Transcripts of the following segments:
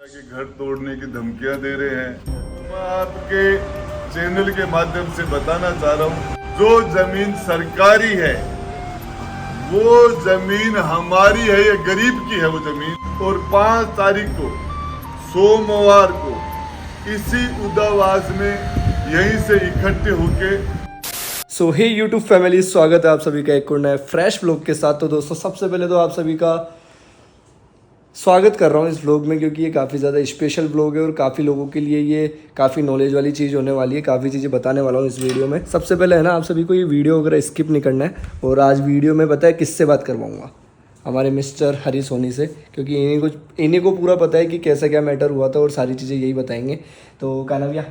के घर तोड़ने की धमकियां दे रहे हैं। मैं आपके चैनल के माध्यम से बताना चाह रहा हूं, जो जमीन सरकारी है वो जमीन हमारी है, ये गरीब की है वो जमीन। और 5 तारीख को सोमवार को इसी उदावास में यहीं से इकट्ठे होके सो हे यूट्यूब फैमिली, स्वागत है आप सभी का एक और नए फ्रेश व्लॉग के साथ। तो दोस्तों, सबसे पहले तो आप सभी का स्वागत कर रहा हूँ इस व्लॉग में, क्योंकि ये काफ़ी ज़्यादा स्पेशल व्लॉग है और काफ़ी लोगों के लिए ये काफ़ी नॉलेज वाली चीज़ होने वाली है। काफ़ी चीज़ें बताने वाला हूँ इस वीडियो में। सबसे पहले है ना, आप सभी को ये वीडियो वगैरह स्किप नहीं करना है। और आज वीडियो में पता है किससे बात करवाऊँगा? हमारे मिस्टर हरी सोनी से, क्योंकि इन्हीं को पूरा पता है कि कैसा क्या मैटर हुआ था और सारी चीज़ें यही बताएंगे। तो काना भैया,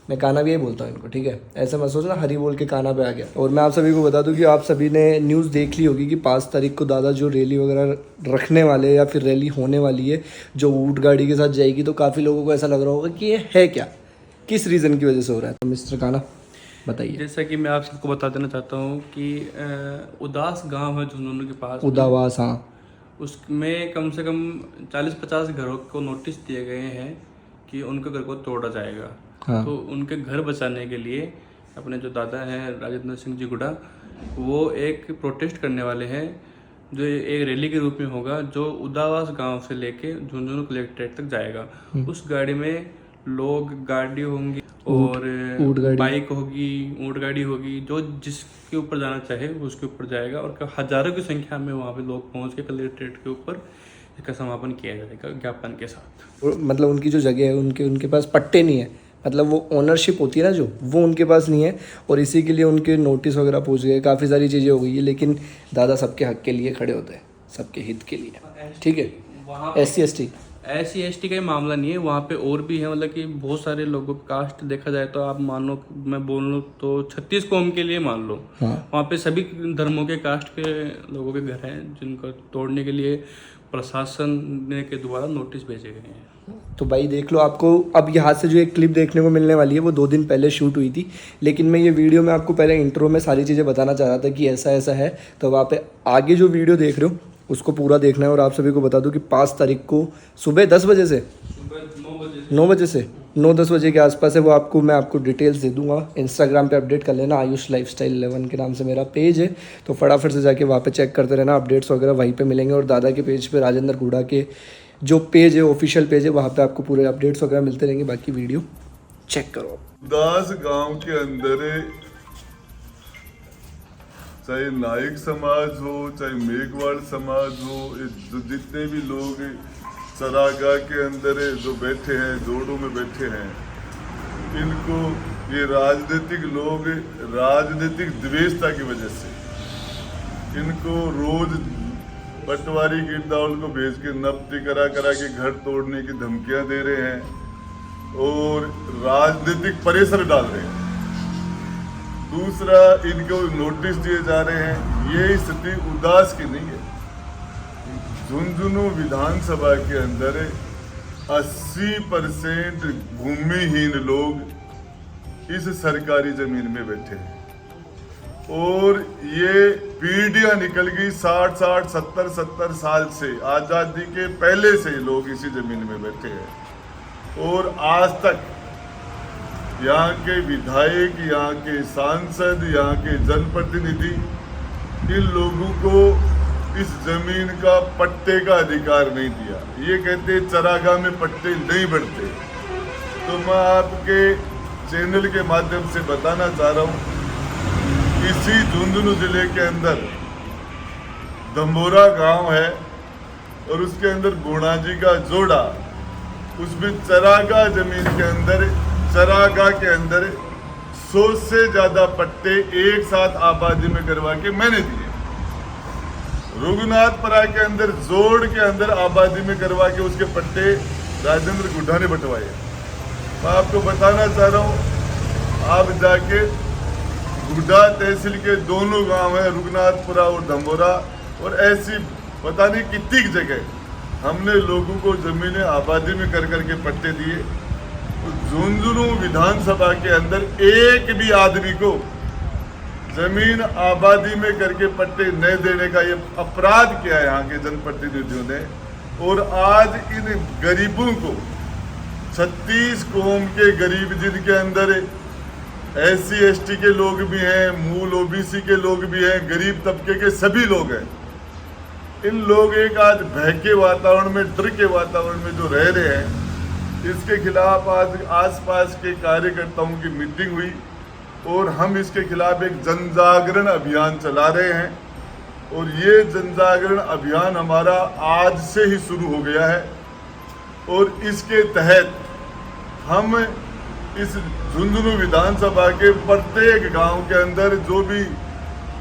मैं काना भी यही बोलता हूँ इनको, ठीक है? ऐसा मत सोचना हरी बोल के काना पे आ गया। और मैं आप सभी को बता दूं कि आप सभी ने न्यूज़ देख ली होगी कि 5 तारीख को दादा जो रैली वगैरह रखने वाले या फिर रैली होने वाली है जो ऊँट गाड़ी के साथ जाएगी। तो काफ़ी लोगों को ऐसा लग रहा होगा कि ये है क्या, किस रीज़न की वजह से हो रहा है। तो मिस्टर काना बताइए। जैसा कि मैं आप सबको बता देना चाहता हूँ कि उदास गांव है झुंझुनू के पास, उदावास, हाँ, उसमें कम से कम 40-50 घरों को नोटिस दिए गए हैं कि उनके घर को तोड़ा जाएगा। हाँ। तो उनके घर बचाने के लिए अपने जो दादा हैं राजेंद्र सिंह जी गुड़ा, वो एक प्रोटेस्ट करने वाले हैं जो एक रैली के रूप में होगा, जो उदावास गांव से लेके झुंझुनू कलेक्ट्रेट तक जाएगा। उस गाड़ी में लोग, गाड़ी होंगी और बाइक होगी, ऊँट गाड़ी होगी, जो जिसके ऊपर जाना चाहे उसके ऊपर जाएगा। और हजारों की संख्या में वहाँ पे लोग पहुँच के कलेक्ट्रेट के ऊपर इसका समापन किया जाएगा ज्ञापन के साथ। मतलब उनकी जो जगह है उनके पास पट्टे नहीं है, मतलब वो ओनरशिप होती है ना, जो वो उनके पास नहीं है। और इसी के लिए उनके नोटिस वगैरह पहुंच गए, काफ़ी सारी चीज़ें हो गई है। लेकिन दादा सबके हक के लिए खड़े होते हैं, सबके हित के लिए, ठीक है? SC/ST का ही मामला नहीं है, वहाँ पे और भी है। मतलब कि बहुत सारे लोगों का कास्ट देखा जाए तो आप मान लो, मैं बोल लूँ तो 36 कौम के लिए मान लो। हाँ। वहाँ पे सभी धर्मों के कास्ट के लोगों के घर हैं, जिनको तोड़ने के लिए प्रशासन के द्वारा नोटिस भेजे गए हैं। तो भाई देख लो, आपको अब यहाँ से जो एक क्लिप देखने को मिलने वाली है वो 2 दिन पहले शूट हुई थी। लेकिन मैं ये वीडियो में आपको पहले इंट्रो में सारी चीज़ें बताना चाह रहा था कि ऐसा ऐसा है। तो वहाँ पे आगे जो वीडियो देख रहे हो उसको पूरा देखना है। और आप सभी को बता दूं कि 5 तारीख को सुबह 10 बजे से 9-10 बजे के आसपास है वो। मैं आपको डिटेल्स दे दूंगा। इंस्टाग्राम पे अपडेट कर लेना, आयुष लाइफस्टाइल 11 के नाम से मेरा पेज है। तो फटाफट से जाके वहाँ पे चेक करते रहना, अपडेट्स वगैरह वहीं पे मिलेंगे। और दादा के पेज पे, राजेंद्र गुड़ा के जो पेज है, ऑफिशियल पेज है, वहाँ पे आपको पूरे अपडेट्स वगैरह मिलते रहेंगे। बाकी वीडियो चेक करो। उदास गांव के अंदर चाहे नायक समाज हो, चाहे मेघवाड़ समाज हो, जो जितने भी लोग चरागाह के अंदर जो बैठे हैं, जोड़ों में बैठे हैं, इनको ये राजनीतिक लोग राजनीतिक द्वेषता की वजह से इनको रोज पटवारी गिरदावल को भेज के नफ्ती करा के घर तोड़ने की धमकियां दे रहे हैं और राजनीतिक प्रेशर डाल रहे हैं। दूसरा, इनको नोटिस दिए जा रहे हैं। ये स्थिति उदास की नहीं है। झुंझुनू विधानसभा के अंदर 80% भूमिहीन लोग इस सरकारी जमीन में बैठे हैं और ये पीढ़ियां निकल गई, 60, 70 साल से, आजादी के पहले से लोग इसी जमीन में बैठे हैं। और आज तक यहाँ के विधायक, यहाँ के सांसद, यहाँ के जनप्रतिनिधि इन लोगों को इस जमीन का पट्टे का अधिकार नहीं दिया। ये कहते चरागाह में पट्टे नहीं बढ़ते। तो मैं आपके चैनल के माध्यम से बताना चाह रहा हूँ, इसी झुंझुनू जिले के अंदर दंबोरा गांव है और उसके अंदर गोणाजी का जोड़ा, उसमें चरागाह जमीन के अंदर, चरागाह के अंदर 100 से ज्यादा पट्टे एक साथ आबादी में करवा के मैंने दिए। रघुनाथपुरा के अंदर जोड़ के अंदर आबादी में करवा के उसके पट्टे राजेंद्र गुड्डा ने बंटवाए। मैं आपको बताना चाह रहा हूँ, आप जाके गुड्डा तहसील के दोनों गांव हैं, रघुनाथपुरा और दंबोरा, और ऐसी पता नहीं कितनी जगह हमने लोगों को जमीनें आबादी में कर करके पट्टे दिए। झुंझुनू विधानसभा के अंदर एक भी आदमी को जमीन आबादी में करके पट्टे न देने का ये अपराध किया है यहाँ के जनप्रतिनिधियों ने। और आज इन गरीबों को 36 कौम के गरीब, जिनके अंदर SC ST के लोग भी हैं, मूल OBC के लोग भी हैं, गरीब तबके के सभी लोग हैं। इन लोग एक आज भय के वातावरण में, डर के वातावरण में जो रह रहे हैं, इसके खिलाफ आज आसपास के कार्यकर्ताओं की मीटिंग हुई और हम इसके खिलाफ एक जन जागरण अभियान चला रहे हैं। और ये जन जागरण अभियान हमारा आज से ही शुरू हो गया है और इसके तहत हम इस झुंझुनू विधानसभा के प्रत्येक गांव के अंदर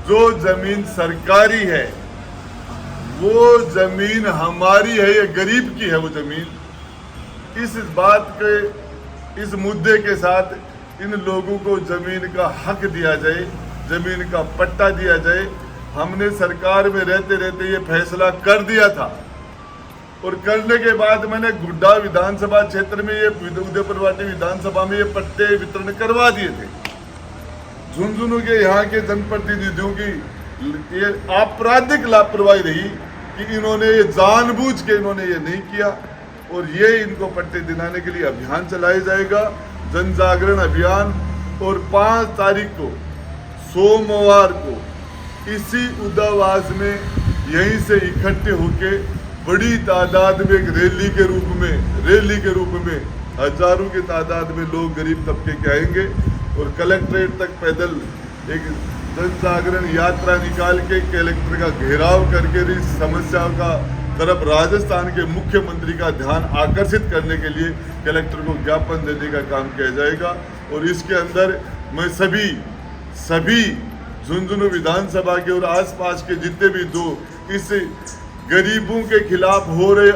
जो जमीन सरकारी है, वो जमीन हमारी है या गरीब की है वो जमीन, इस बात के, इस मुद्दे के साथ इन लोगों को जमीन का हक दिया जाए, जमीन का पट्टा दिया जाए। हमने सरकार में रहते रहते ये फैसला कर दिया था और करने के बाद मैंने गुड्डा विधानसभा क्षेत्र में, ये उदयपुर वाटी विधानसभा में ये पट्टे वितरण करवा दिए थे। झुंझुनू के यहाँ के जनप्रतिनिधियों की ये आपराधिक लापरवाही रही कि इन्होंने ये जानबूझ के इन्होंने ये नहीं किया और ये इनको पट्टे दिलाने के लिए अभियान चलाया जाएगा, जन जागरण अभियान। और 5 तारीख को सोमवार को इसी उदावास में यहीं से इकट्ठे होके बड़ी तादाद में एक रैली के रूप में हजारों की तादाद में लोग गरीब तबके के आएंगे और कलेक्ट्रेट तक पैदल एक जन जागरण यात्रा निकाल के कलेक्टर का घेराव करके इस समस्या का तरफ राजस्थान के मुख्यमंत्री का ध्यान आकर्षित करने के लिए कलेक्टर को ज्ञापन देने का काम किया जाएगा। और इसके अंदर मैं सभी झुंझुनू विधानसभा के और आसपास के जितने भी इस गरीबों के खिलाफ हो रहे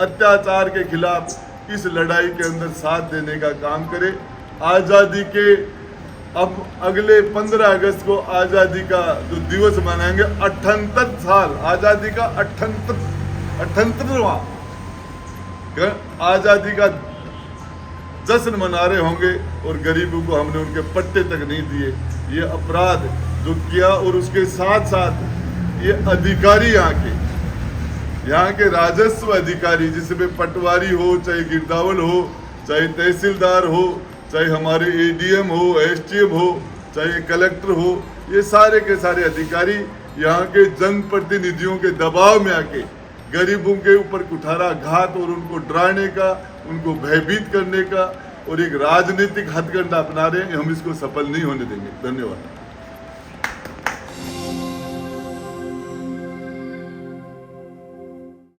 अत्याचार के खिलाफ इस लड़ाई के अंदर साथ देने का काम करें। आज़ादी के अब अगले 15 अगस्त को आज़ादी का जो दिवस मनाएंगे, 78 साल आज़ादी का 78वां आज़ादी का जश्न मना रहे होंगे और गरीबों को हमने उनके पट्टे तक नहीं दिए। ये अपराध जो किया और उसके साथ साथ ये अधिकारी यहाँ के राजस्व अधिकारी, जिसमें पटवारी हो, चाहे गिरदावल हो, चाहे तहसीलदार हो, चाहे हमारे ADM हो, STM हो, चाहे कलेक्टर हो, ये सारे के सारे अधिकारी यहाँ के जनप्रतिनिधियों के दबाव में आके गरीबों के ऊपर कुठाराघात और उनको डराने का, उनको भयभीत करने का और एक राजनीतिक हथकंडा अपना रहे हैं। हम इसको सफल नहीं होने देंगे। धन्यवाद।